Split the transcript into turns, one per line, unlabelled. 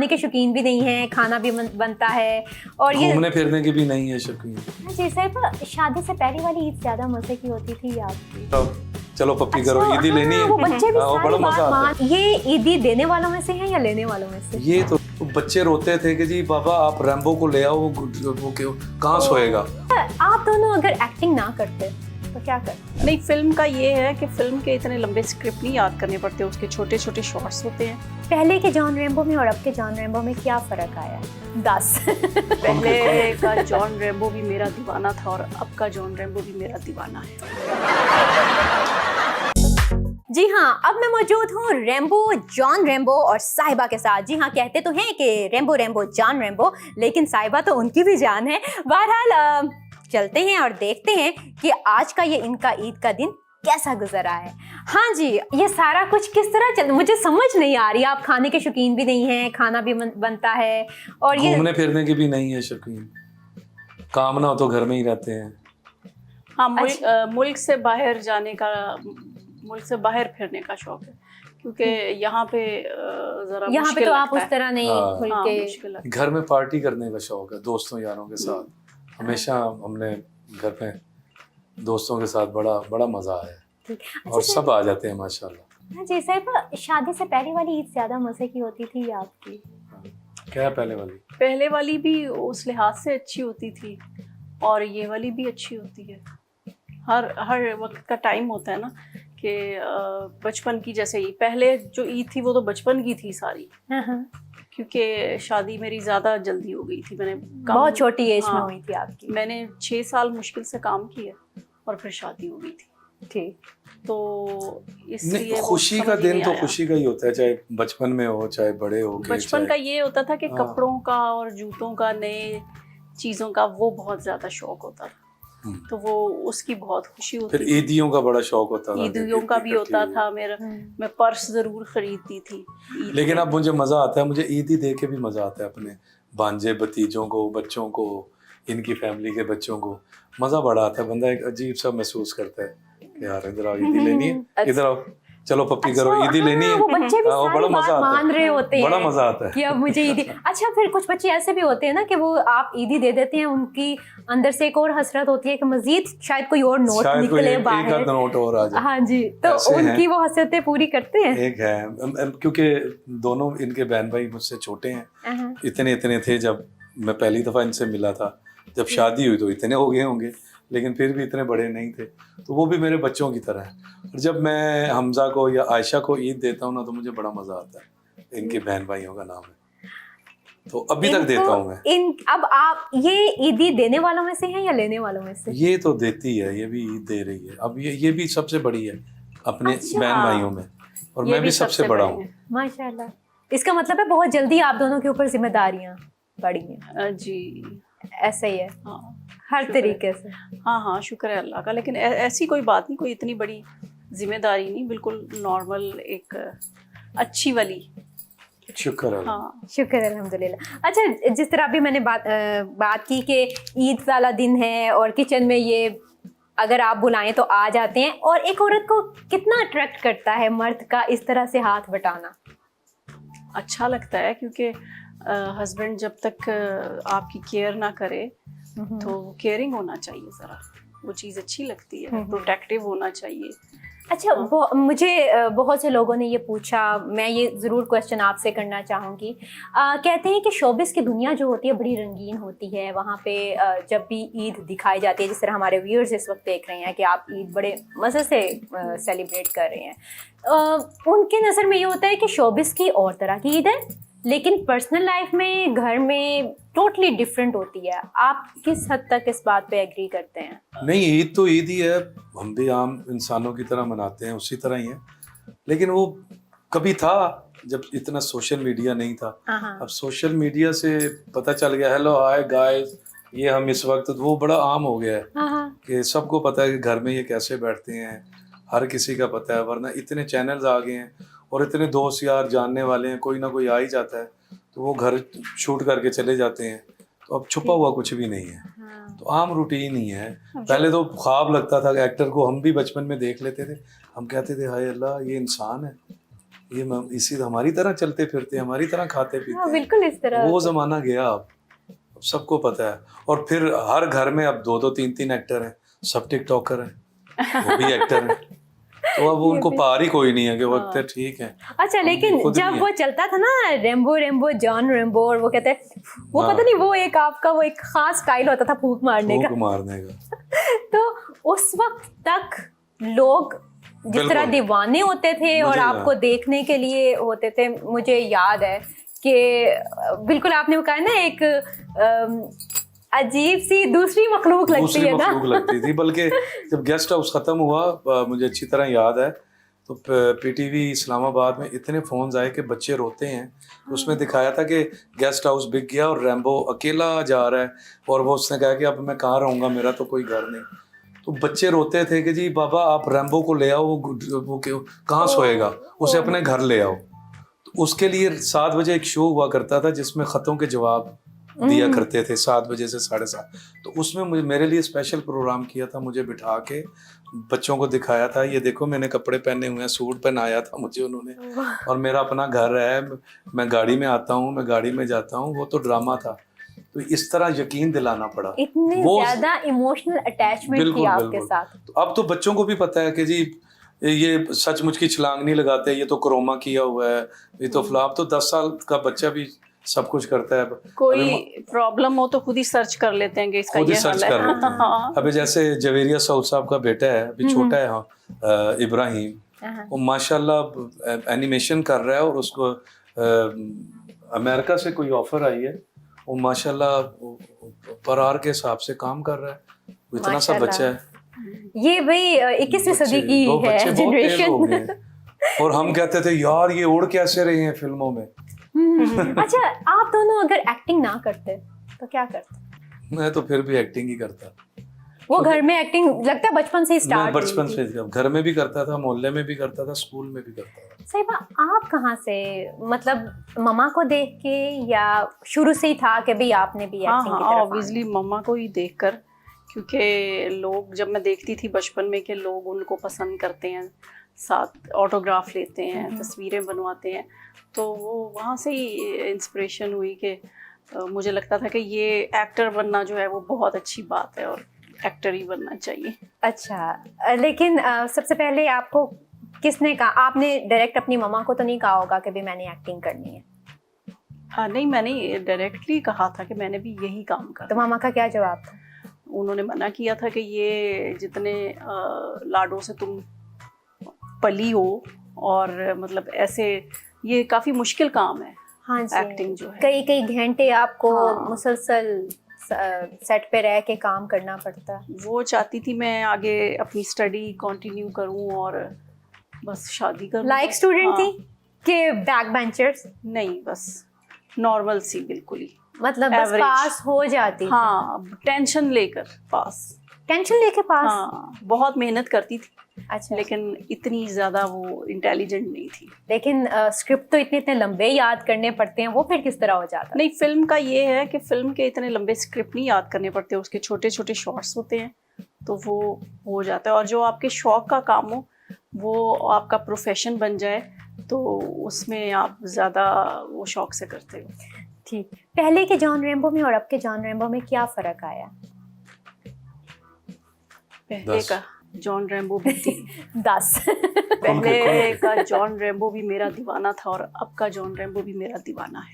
खाने के शौकीन भी नहीं है, खाना भी बनता है और ये
घूमने फिरने के भी नहीं है शौकीन।
जी साहिब, शादी से पहले वाली ईद ज्यादा मजे की होती थी आपकी।
तो चलो पप्पी करो, ईदी लेनी है।
वो बच्चे भी
हाँ, बड़ा मजा आता है।
ये ईदी देने वालों में से हैं या लेने वालों में से?
ये तो बच्चे रोते थे कि जी बाबा आप रैम्बो को ले आओ, वो क्यों कहाँ सोएगा।
आप दोनों अगर एक्टिंग ना करते तो क्या करते?
नहीं, फिल्म का ये है कि फिल्म के इतने लंबे स्क्रिप्ट नहीं याद करने पड़ते, उसके छोटे छोटे शॉर्ट्स होते हैं।
पहले के जॉन रैम्बो में और अब के जॉन रैम्बो में क्या फर्क आया? 10
पहले का जॉन रैम्बो भी मेरा दीवाना था और अब का जॉन रैम्बो भी मेरा दीवाना है।
जी हाँ, अब मैं मौजूद हूँ रैम्बो, जॉन रैम्बो और साहिबा के साथ। जी हाँ, कहते तो हैं कि रैम्बो रैम्बो जॉन रैम्बो, लेकिन साहिबा तो उनकी भी जान है। बहरहाल चलते हैं और देखते हैं कि आज का ये इनका ईद का दिन कैसा गुजरा है। हाँ जी, ये सारा कुछ किस तरह चल, मुझे समझ नहीं आ रही। आप खाने के शौकीन भी नहीं हैं, खाना भी बनता है और ये
घूमने फिरने के भी नहीं है शौकीन, काम ना हो तो घर में ही रहते हैं।
हाँ, मुल्क से बाहर जाने का, मुल्क से बाहर फिरने का शौक है, क्योंकि यहाँ पे जरा
यहाँ पे तो आप उस तरह नहीं
हाँ,
खुल
हाँ,
के।
मुश्किल लगता है।
घर में पार्टी करने का शौक है दोस्तों यारों के साथ। हमेशा हमने घर में दोस्तों के साथ बड़ा बड़ा मजा आया और सब आ जाते हैं माशाल्लाह।
हाँ जी साहिब, शादी से पहले वाली ईद ज्यादा मजे की होती थी आपकी?
क्या है पहले वाली?
पहले वाली भी उस लिहाज से अच्छी होती थी और ये वाली भी अच्छी होती है। हर वक्त का टाइम होता है ना कि बचपन की, जैसे ही पहले जो ईद थी वो तो बचपन की थी सारी, क्योंकि शादी मेरी ज़्यादा जल्दी हो गई थी। मैंने
बहुत छोटी एज में
हाँ,
हुई थी आपकी।
मैंने 6 साल मुश्किल से काम किया और फिर शादी हो गई थी।
ठीक।
तो इसलिए
नहीं, खुशी का दिन तो खुशी का ही होता है, चाहे बचपन में हो चाहे बड़े हो के।
बचपन का ये होता था कि कपड़ों का और जूतों का, नए चीज़ों का वो बहुत ज़्यादा शौक होता था, तो वो उसकी बहुत खुशी होती
फिर
थी।
ईदियों का बड़ा शौक होता था,
ईदियों का भी होता था मेरा। मैं पर्स जरूर खरीदती थी।
लेकिन अब मुझे मजा आता है, मुझे ईदी देख के भी मजा आता है, अपने भांजे भतीजों को, बच्चों को, इनकी फैमिली के बच्चों को मजा बड़ा आता है। बंदा एक अजीब सा महसूस करता है कि यार इधर आओ, ईदी लेनी है, इधर आओ, चलो पप्पी करो, ईदी लेनी है।
वो बच्चे भी
हाँ, बड़ा मजा आता
मान रहे होते हैं,
बड़ा मजा आता है
कि अब मुझे ईदी। अच्छा, फिर कुछ बच्चे ऐसे भी होते हैं ना कि वो आप ईदी दे देते हैं, उनकी अंदर से एक और हसरत होती है कि मजीद शायद कोई और नोट निकले बाहर,
एक नोट और आ जाए।
हाँ जी, तो उनकी वो हसरतें पूरी करते हैं।
एक है, क्योंकि दोनों इनके बहन भाई मुझसे छोटे हैं, इतने थे जब मैं पहली दफा इनसे मिला था। जब शादी हुई तो इतने हो गए होंगे, लेकिन फिर भी इतने बड़े नहीं थे, तो वो भी मेरे बच्चों की तरह है। और जब मैं हमजा को या आयशा को ईद देता हूँ ना, तो मुझे बड़ा मजा आता है। इनके बहन भाइयों का नाम है, तो अभी तक देता हूँ मैं।
अब आप ये ईदी देने वालों में से हैं या लेने वालों में से?
ये तो देती है, ये भी ईद दे रही है। अब ये भी सबसे बड़ी है अपने बहन भाइयों में, और मैं भी सबसे बड़ा हूँ
माशाल्लाह। इसका मतलब है बहुत जल्दी आप दोनों के ऊपर जिम्मेदारियां पड़ी हैं।
जी,
ऐसा ही है।
हाँ,
हर तरीके से।
हाँ, शुक्र है अल्लाह का। लेकिन ऐसी कोई बात नहीं, कोई इतनी बड़ी जिम्मेदारी नहीं, बिल्कुल नॉर्मल एक अच्छी वाली।
शुक्र है।
हाँ,
शुक्र है, अल्हम्दुलिल्लाह। अच्छा, जिस तरह अभी मैंने बात की कि ईद वाला दिन है और किचन में ये अगर आप बुलाएं तो आ जाते हैं, और एक औरत को कितना अट्रैक्ट करता है मर्द का इस तरह से हाथ बटाना?
अच्छा लगता है, क्योंकि हस्बैंड जब तक आपकी केयर ना करे तो केयरिंग होना चाहिए, ज़रा वो चीज़ अच्छी लगती है, प्रोटेक्टिव होना चाहिए।
अच्छा, मुझे बहुत से लोगों ने ये पूछा, मैं ये ज़रूर क्वेश्चन आपसे करना चाहूँगी। कहते हैं कि शोबिस की दुनिया जो होती है बड़ी रंगीन होती है, वहाँ पे जब भी ईद दिखाई जाती है, जिस तरह हमारे व्यूअर्स इस वक्त देख रहे हैं कि आप ईद बड़े मज़े से सेलिब्रेट कर रहे हैं, उनके नज़र में ये होता है कि शोबिस की और तरह की ईद है, लेकिन पर्सनल लाइफ में, घर में टोटली डिफरेंट होती है। आप किस हद तक इस बात पे एग्री करते हैं?
नहीं, ईद तो ईद ही है, हम भी आम इंसानों की तरह मनाते हैं, उसी तरह ही है। लेकिन वो कभी था जब इतना सोशल मीडिया नहीं था। अब सोशल मीडिया से पता चल गया, हेलो हाय गाइस, ये हम इस वक्त, तो वो बड़ा आम हो गया है कि सबको पता है कि घर में ये कैसे बैठते हैं, हर किसी का पता है। वरना इतने चैनल्स आ गए हैं और इतने दोस्त यार जानने वाले हैं, कोई ना कोई आ ही जाता है, तो वो घर शूट करके चले जाते हैं। तो अब छुपा हुआ कुछ भी नहीं है, तो आम रूटीन ही है। पहले तो ख्वाब लगता था कि एक्टर को, हम भी बचपन में देख लेते थे, हम कहते थे हाय अल्लाह ये इंसान है, इसी हमारी तरह चलते फिरते, हमारी तरह खाते
हाँ,
पीते हैं।
बिल्कुल इस तरह।
वो जमाना गया अब सबको पता है। और फिर हर घर में अब 2-2 3-3 एक्टर हैं, सब टिकटॉकर हैं, वो भी एक्टर हैं। तो अब उनको पार ही कोई नहीं है कि वो
हाँ।
एक्टर ठीक है।
अच्छा, लेकिन
खुद
जब
नहीं
वो
है।
चलता था ना रेम्बो रेम्बो जॉन रेम्बो, और वो कहते हैं वो
हाँ।
पता नहीं, वो एक आपका वो एक खास स्टाइल होता था फूंक मारने
फूंक
का।
मारने का।
तो उस वक्त तक लोग जिस
बिल्कुल।
तरह दीवाने होते थे और
मुझे
आपको देखने के लिए होते थे, मुझे याद है कि बिल्कुल आपने वो कहा ना, एक अजीब सी दूसरी मखलूक लगती
दूसरी
है ना।
मखलूक लगती थी। बल्कि जब गेस्ट हाउस खत्म हुआ, मुझे अच्छी तरह याद है, तो पीटीवी इस्लामाबाद में इतने फोन्स आए कि बच्चे रोते हैं। उसमें दिखाया था कि गेस्ट हाउस बिक गया और रैम्बो अकेला जा रहा है, और वो उसने कहा कि अब मैं कहाँ रहूँगा, मेरा तो कोई घर नहीं। तो बच्चे रोते थे कि जी बाबा आप रैम्बो को ले आओ, वो कहाँ सोएगा, उसे अपने घर ले आओ। तो उसके लिए 7 बजे एक शो हुआ करता था जिसमें ख़तों के जवाब दिया करते थे, 7 बजे से 7:30। तो उसमें मेरे लिए स्पेशल प्रोग्राम किया था, मुझे बिठा के बच्चों को दिखाया था, ये देखो मैंने कपड़े पहने हुए हैं, सूट पहनाया था मुझे उन्होंने, और मेरा अपना घर है, मैं गाड़ी में आता हूँ, मैं गाड़ी में जाता हूँ। वो तो ड्रामा था। तो इस तरह यकीन दिलाना पड़ा।
इतनी
वो
ज्यादा इमोशनल अटैचमेंट थी
बिल्कुल
आपके
बिल्कुल।
साथ।
तो अब तो बच्चों को भी पता है कि जी ये सचमुच की छलांग नहीं लगाते, ये तो क्रोमा किया हुआ है, ये तो फ्लॉप। तो 10 साल का बच्चा भी सब कुछ करता है।
कोई प्रॉब्लम हो तो खुद ही सर्च कर लेते हैं कि इसका
खुद ही
ये
सर्च
हाल है।
कर लेते हैं।
हाँ।
अभी जैसे जवेरिया सऊद साहब का बेटा है, अभी छोटा है, हाँ, इब्राहिम, वो माशाल्लाह एनिमेशन कर रहा है, और उसको अमेरिका से कोई ऑफर आई है, वो माशाल्लाह पर आवर के हिसाब से काम कर रहा है। वो इतना सा बच्चा है।
ये भाई 21वीं सदी की
वो
है
बच्चे बहुत तेज हो गए
जनरेशन।
हैं। और हम कहते थे यार ये उड़ कैसे रहे हैं फिल्मों में।
अच्छा, आप दोनों अगर एक्टिंग ना करते तो क्या करते?
मैं तो फिर भी एक्टिंग ही करता।
वो घर में एक्टिंग लगता है बचपन से ही
मैं
स्टार्ट
बचपन से घर में भी करता था, मोहल्ले में भी करता था, स्कूल में भी करता था।
साहिबा, आप कहाँ से, मतलब मम्मा को देख के या शुरू से ही था कि भाई आपने भी
हाँ
एक्टिंग
हाँ,
की तरफ
ऑब्वियसली मम्मा को ही देखकर, क्योंकि लोग, जब मैं देखती थी बचपन में कि लोग उनको पसंद करते हैं, साथ ऑटोग्राफ लेते हैं, तस्वीरें बनवाते हैं, तो वो वहाँ से ही इंस्पिरेशन हुई कि मुझे लगता था कि ये एक्टर बनना जो है वो बहुत अच्छी बात है और एक्टर ही बनना चाहिए।
अच्छा, लेकिन सबसे पहले आपको किसने कहा? आपने डायरेक्ट अपनी मम्मा को तो नहीं कहा होगा कि भी मैंने एक्टिंग करनी है?
हाँ नहीं, मैंने डायरेक्टली कहा था कि मैंने भी यही काम
तो
करना।
मामा का क्या जवाब था?
उन्होंने मना किया था कि ये जितने लाडों से तुम पली हो, और मतलब ऐसे ये काफ़ी मुश्किल काम है।
हाँ जी,
एक्टिंग जो है
कई कई घंटे आपको
हाँ।
मुसलसल सेट पे रह के काम करना पड़ता है।
वो चाहती थी मैं आगे अपनी स्टडी कंटिन्यू करूं और बस शादी करूं।
लाइक स्टूडेंट
हाँ।
थी कि बैक बेंचर्स?
नहीं, बस नॉर्मल सी, बिल्कुल ही
मतलब बस
Average।
पास हो जाती थी?
हाँ, टेंशन लेकर पास।
टेंशन लेके पास?
हाँ, बहुत मेहनत करती थी,
अच्छा,
लेकिन इतनी ज़्यादा वो इंटेलिजेंट नहीं थी।
लेकिन स्क्रिप्ट तो इतने इतने लंबे याद करने पड़ते हैं, वो फिर किस तरह हो जाता?
नहीं, फिल्म का ये है कि फिल्म के इतने लंबे स्क्रिप्ट नहीं याद करने पड़ते, उसके छोटे छोटे शॉर्ट्स होते हैं, तो वो हो जाता है। और जो आपके शौक का काम हो, वो आपका प्रोफेशन बन जाए, तो उसमें आप ज़्यादा वो शौक से करते हो।
ठीक। पहले के जॉन रैम्बो में और अब के जॉन रैम्बो में क्या फ़र्क आया?
पहले
10।
का जॉन रैम्बो भी थी
10।
पहले का जॉन रैम्बो भी मेरा दीवाना था, और अब का जॉन रैम्बो भी मेरा दीवाना है।